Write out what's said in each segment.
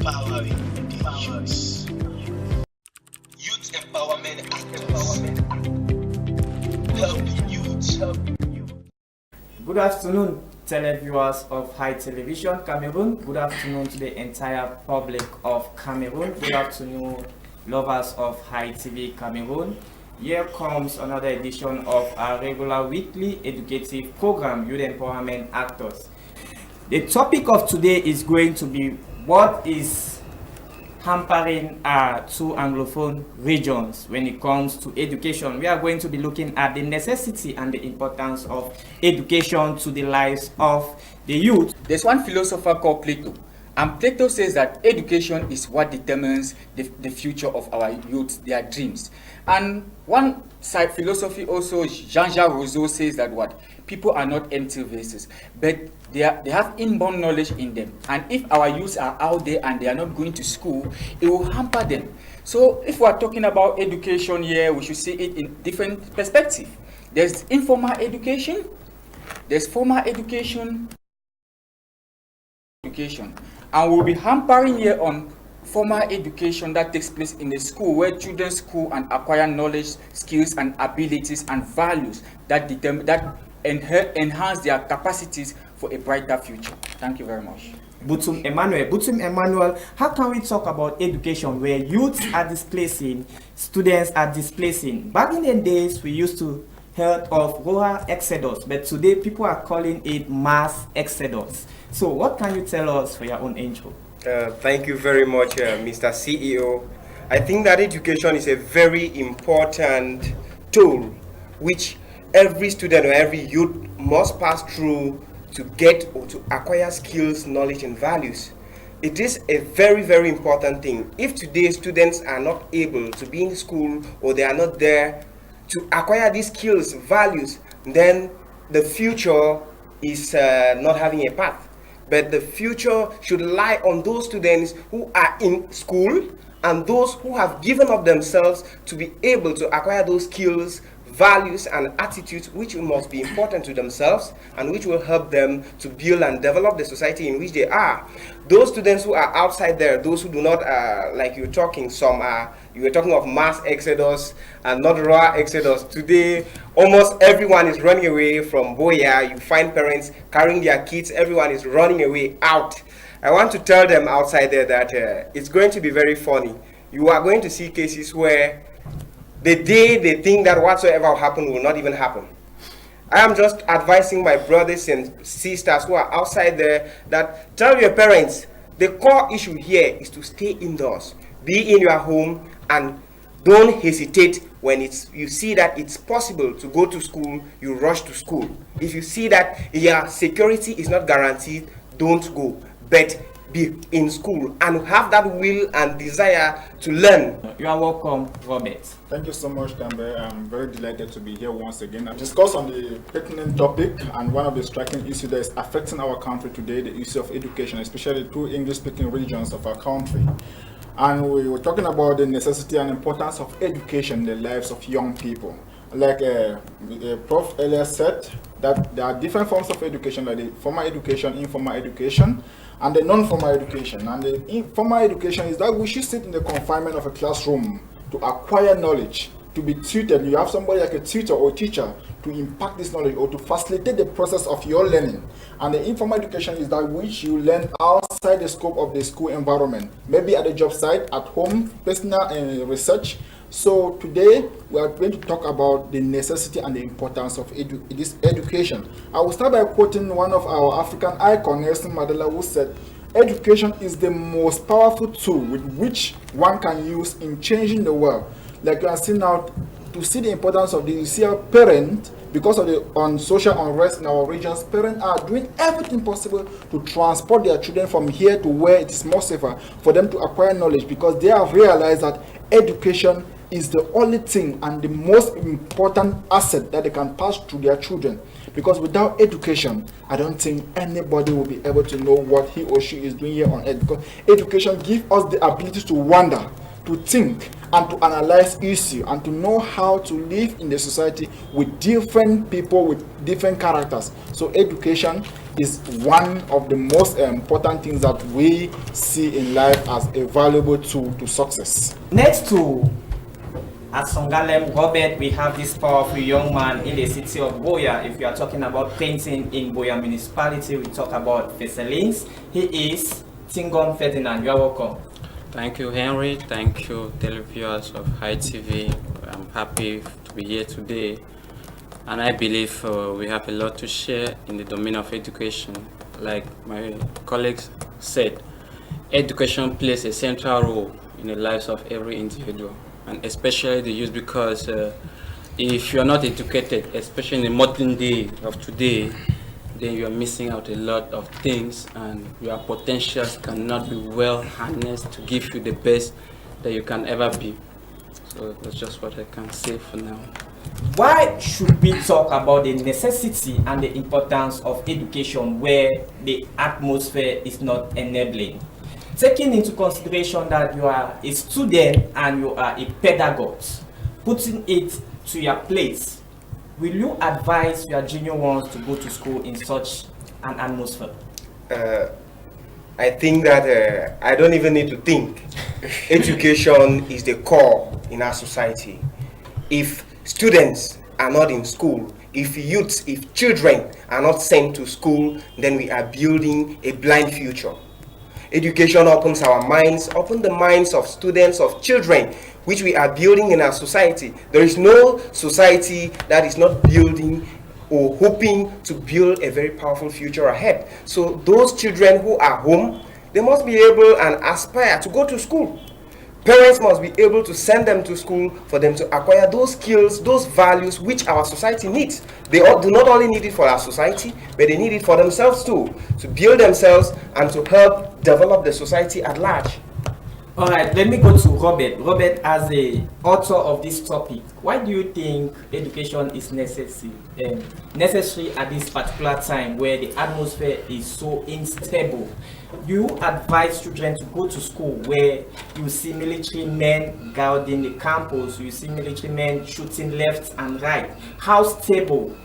Empowering the youth. Youth empowerment actors. Helping youth. Good afternoon, televiewers of High Television Cameroon. Good afternoon to the entire public of Cameroon. Good afternoon, lovers of High TV Cameroon. Here comes another edition of our regular weekly educative program, Youth Empowerment Actors. The topic of today is going to be what is hampering our two Anglophone regions when it comes to education. We are going to be looking at the necessity and the importance of education to the lives of the youth. There's one philosopher called Plato, and Plato says that education is what determines the future of our youth, their dreams. And one side philosophy also, Jean-Jacques Rousseau, says that what? People are not empty vases, but they have inborn knowledge in them. And if our youths are out there and they are not going to school, it will hamper them. So if we are talking about education here, we should see it in different perspectives. There's informal education, there's formal education, and we'll be hampering here on formal education that takes place in the school, where children school and acquire knowledge, skills, and abilities and values that enhance their capacities for a brighter future. Thank you very much. Butum Emmanuel, how can we talk about education where youths are displacing, students are displacing? Back in the days, we used to heard of rural exodus, but today people are calling it mass exodus. So what can you tell us for your own intro? Thank you very much, Mr. CEO. I think that education is a very important tool which every student or every youth must pass through to get or to acquire skills, knowledge, and values. It is a very, very important thing. If today students are not able to be in school or they are not there to acquire these skills, values, then the future is not having a path. But the future should lie on those students who are in school and those who have given up themselves to be able to acquire those skills, values, and attitudes which must be important to themselves and which will help them to build and develop the society in which they are. Those students who are outside there, those who do not, like you were talking, you were talking of mass exodus and not raw exodus. Today, almost everyone is running away from Boya. You find parents carrying their kids, everyone is running away out. I want to tell them outside there that it's going to be very funny. You are going to see cases where the day they think that whatsoever will happen will not even happen. I am just advising my brothers and sisters who are outside there that tell your parents the core issue here is to stay indoors, be in your home, and don't hesitate when you see that it's possible to go to school, you rush to school. If you see that your security is not guaranteed, don't go, but be in school and have that will and desire to learn. You are welcome, Robert. Thank you so much, Dambe. I'm very delighted to be here once again. I've discussed on the pertinent topic, and one of the striking issues that is affecting our country today, the issue of education, especially through English-speaking regions of our country. And we were talking about the necessity and importance of education in the lives of young people. Like Prof. earlier said, that there are different forms of education, like the formal education, informal education, and the non-formal education. And the informal education is that we should sit in the confinement of a classroom to acquire knowledge, to be tutored. You have somebody like a tutor or teacher to impact this knowledge or to facilitate the process of your learning. And the informal education is that which you learn outside the scope of the school environment, maybe at the job site, at home, personal research. So today we are going to talk about the necessity and the importance of this education. I will start by quoting one of our African icons, Nelson Mandela, who said, "Education is the most powerful tool with which one can use in changing the world." Like you are seeing now, to see the importance of this, you see our parents, because of the social unrest in our regions, parents are doing everything possible to transport their children from here to where it is more safer for them to acquire knowledge, because they have realized that education is the only thing and the most important asset that they can pass to their children. Because without education, I don't think anybody will be able to know what he or she is doing here on earth. Because education gives us the ability to wonder, to think, and to analyze issues, and to know how to live in the society with different people with different characters. So education is one of the most important things that we see in life as a valuable tool to success. Next to at Songalem Robert, we have this powerful young man in the city of Buea. If you are talking about painting in Buea municipality, we talk about Veselins. He is Tingom Ferdinand. You are welcome. Thank you, Henry. Thank you, televiewers of High TV. I'm happy to be here today, and I believe we have a lot to share in the domain of education. Like my colleagues said, education plays a central role in the lives of every individual, and especially the youth, because if you are not educated, especially in the modern day of today, then you are missing out a lot of things, and your potentials cannot be well harnessed to give you the best that you can ever be. So that's just what I can say for now. Why should we talk about the necessity and the importance of education where the atmosphere is not enabling? Taking into consideration that you are a student and you are a pedagogue, putting it to your place, will you advise your junior ones to go to school in such an atmosphere? I think that I don't even need to think. Education is the core in our society. If students are not in school, if youths, if children are not sent to school, then we are building a blind future. Education opens our minds, opens the minds of students, of children, which we are building in our society. There is no society that is not building or hoping to build a very powerful future ahead. So those children who are home, they must be able and aspire to go to school. Parents must be able to send them to school for them to acquire those skills, those values which our society needs. They do not only need it for our society, but they need it for themselves too, to build themselves and to help develop the society at large. All right, let me go to Robert. Robert, as the author of this topic, why do you think education is necessary at this particular time where the atmosphere is so unstable? You advise children to go to school where you see military men guarding the campus, you see military men shooting left and right. How stable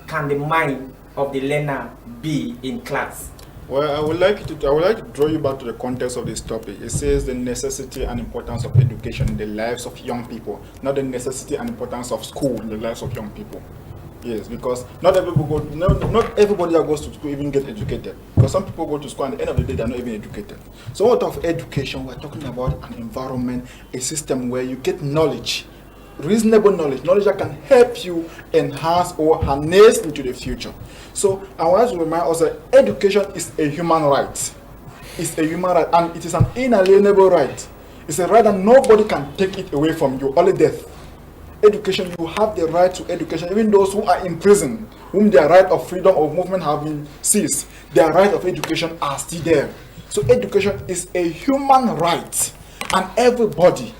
can the mind of the learner be in class? Well, I would like to draw you back to the context of this topic. It says the necessity and importance of education in the lives of young people, not the necessity and importance of school in the lives of young people. Yes, because not everybody that goes to school even get educated. Because some people go to school and at the end of the day they're not even educated. So what of education? We're talking about an environment, a system where you get knowledge, reasonable knowledge that can help you enhance or harness into the future. So I want to remind us that education is a human right. It's a human right, and it is an inalienable right. It's a right that nobody can take it away from you, only death. Education, you have the right to education. Even those who are in prison, whom their right of freedom of movement have been seized, their right of education are still there. So education is a human right, and everybody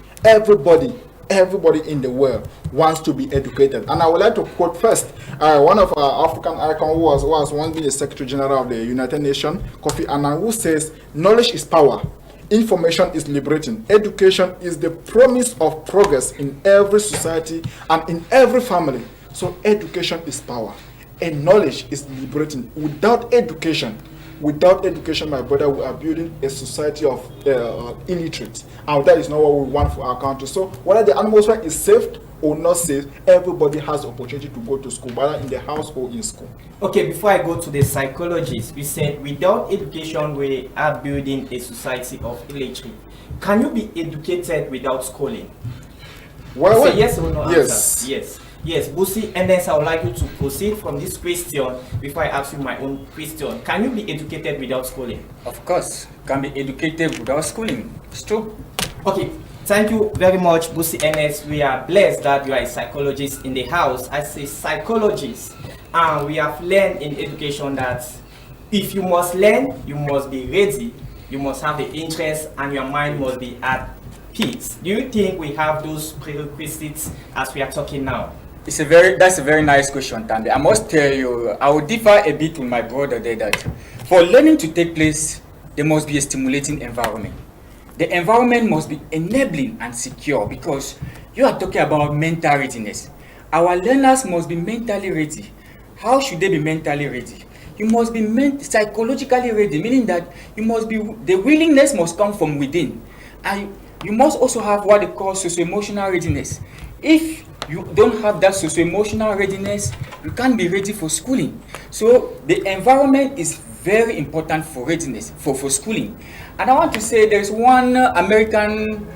in the world wants to be educated. And I would like to quote first one of our African icons who was once been the Secretary General of the United Nations, Kofi Annan, who says, "Knowledge is power. Information is liberating. Education is the promise of progress in every society and in every family." So education is power, and knowledge is liberating. Without education, my brother, we are building a society of illiterates, and that is not what we want for our country. So whether the atmosphere is safe or not safe, everybody has the opportunity to go to school, whether in the house or in school. Okay, before I go to the psychologists, we said without education we are building a society of illiterate. Can you be educated without schooling? Well, say yes or no yes. Answer? Yes, Busi, and then I would like you to proceed from this question before I ask you my own question. Can you be educated without schooling? Of course, can be educated without schooling. It's true. Okay, thank you very much, Busi Ernest. We are blessed that you are a psychologist in the house. As a psychologist, and we have learned in education that if you must learn, you must be ready, you must have the interest, and your mind must be at peace. Do you think we have those prerequisites as we are talking now? That's a very nice question, Tande. I must tell you, I will differ a bit with my brother there that for learning to take place, there must be a stimulating environment. The environment must be enabling and secure, because you are talking about mental readiness. Our learners must be mentally ready. How should they be mentally ready? you must be psychologically ready, meaning that you must be, the willingness must come from within. And you must also have what they call socio-emotional readiness. If you don't have that socio-emotional readiness, you can't be ready for schooling. So the environment is very important for readiness, for schooling. And I want to say there's one American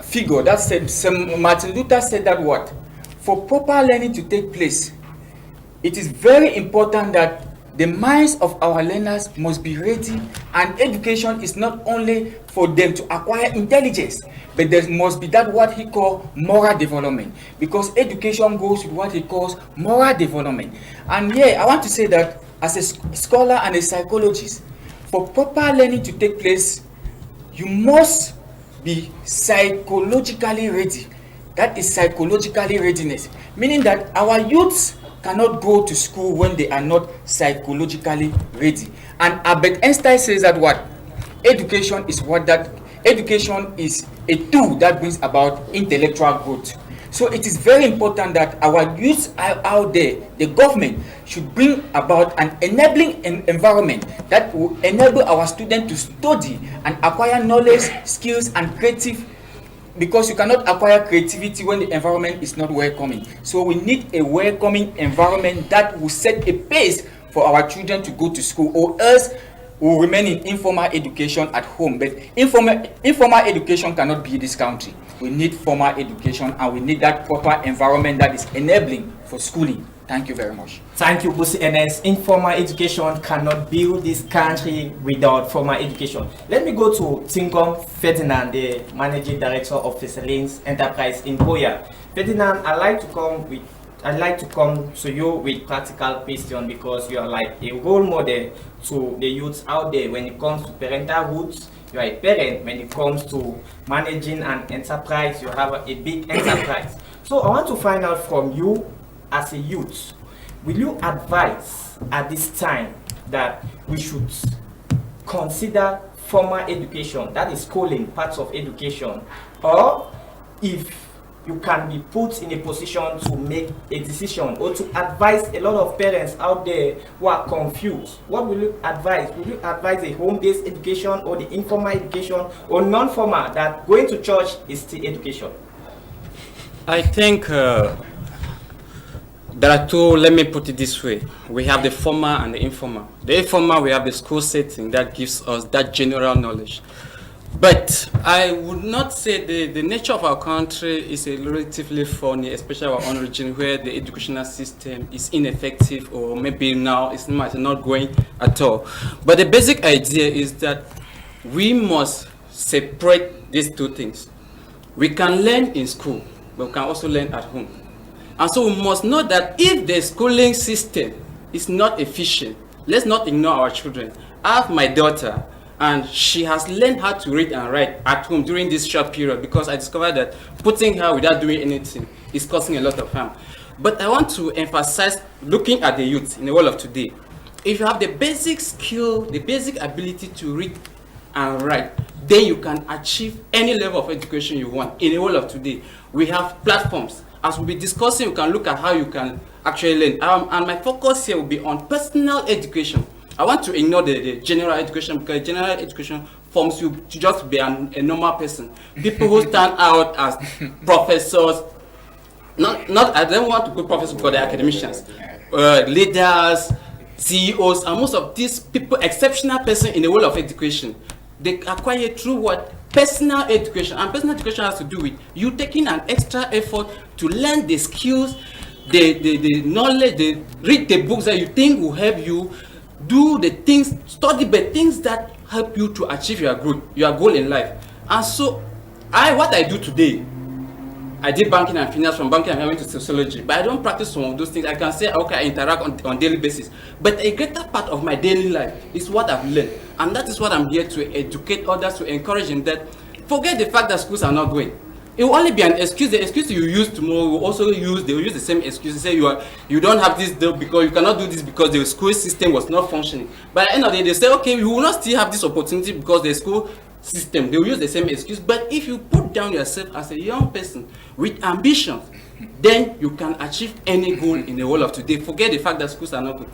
figure that said, Martin Luther said that what? For proper learning to take place, it is very important that the minds of our learners must be ready, and education is not only for them to acquire intelligence, but there must be that what he calls moral development, because education goes with what he calls moral development. And yeah, I want to say that as a scholar and a psychologist, for proper learning to take place, you must be psychologically ready. That is psychologically readiness, meaning that our youths cannot go to school when they are not psychologically ready. And Albert Einstein says that what? Education is a tool that brings about intellectual growth. So it is very important that our youths are out there, the government should bring about an enabling environment that will enable our students to study and acquire knowledge, skills, and creative, because you cannot acquire creativity when the environment is not welcoming. So we need a welcoming environment that will set a pace for our children to go to school, or else we will remain in informal education at home. But informal education cannot be this country. We need formal education, and we need that proper environment that is enabling for schooling. Thank you very much. Thank you, Busi Ernest. Informal education cannot build this country without formal education. Let me go to Tingom Ferdinand, the Managing Director of Fesselins Enterprise in Buea. Ferdinand, I'd like to come to you with practical question, because you are like a role model to the youths out there when it comes to parentalhood. You are a parent. When it comes to managing an enterprise, you have a big enterprise. So I want to find out from you, as a youth, will you advise at this time that we should consider formal education, that is schooling, parts of education, or if you can be put in a position to make a decision or to advise a lot of parents out there who are confused, what will you advise? Will you advise a home-based education, or the informal education, or non-formal, that going to church is still education? I think there are two. Let me put it this way. We have the formal and the informal. The informal, we have the school setting that gives us that general knowledge. But I would not say the nature of our country is a relatively funny, especially our own region, where the educational system is ineffective, or maybe now it's not going at all. But the basic idea is that we must separate these two things. We can learn in school, but we can also learn at home. And so we must know that if the schooling system is not efficient, let's not ignore our children. I have my daughter, and she has learned how to read and write at home during this short period, because I discovered that putting her without doing anything is causing a lot of harm. But I want to emphasize, looking at the youth in the world of today, if you have the basic skill, the basic ability to read and write, then you can achieve any level of education you want in the world of today. We have platforms. As we'll be discussing, you can look at how you can actually learn. And my focus here will be on personal education. I want to ignore the general education, because general education forms you to just be a normal person. People who stand out as professors, I don't want to put professors because they're academicians, leaders, CEOs, and most of these people, exceptional person in the world of education, they acquire through what? Personal education. And personal education has to do with you taking an extra effort to learn the skills, the knowledge, read the books that you think will help you, do the things, study the things that help you to achieve your goal in life. And so what I do today, I did banking and finance. From banking I went to sociology, but I don't practice some of those things. I can say, okay, I interact on daily basis, but a greater part of my daily life is what I've learned, and that is what I'm here to educate others, to encourage them that forget the fact that schools are not going. It will only be an excuse. The excuse you use tomorrow will also they will use the same excuse to say you don't have this deal because you cannot do this because the school system was not functioning. But at the end of the day, they say, okay, we will not still have this opportunity because the school system, they will use the same excuse. But if you put down yourself as a young person with ambition, then you can achieve any goal in the world of today. Forget the fact that schools are not good.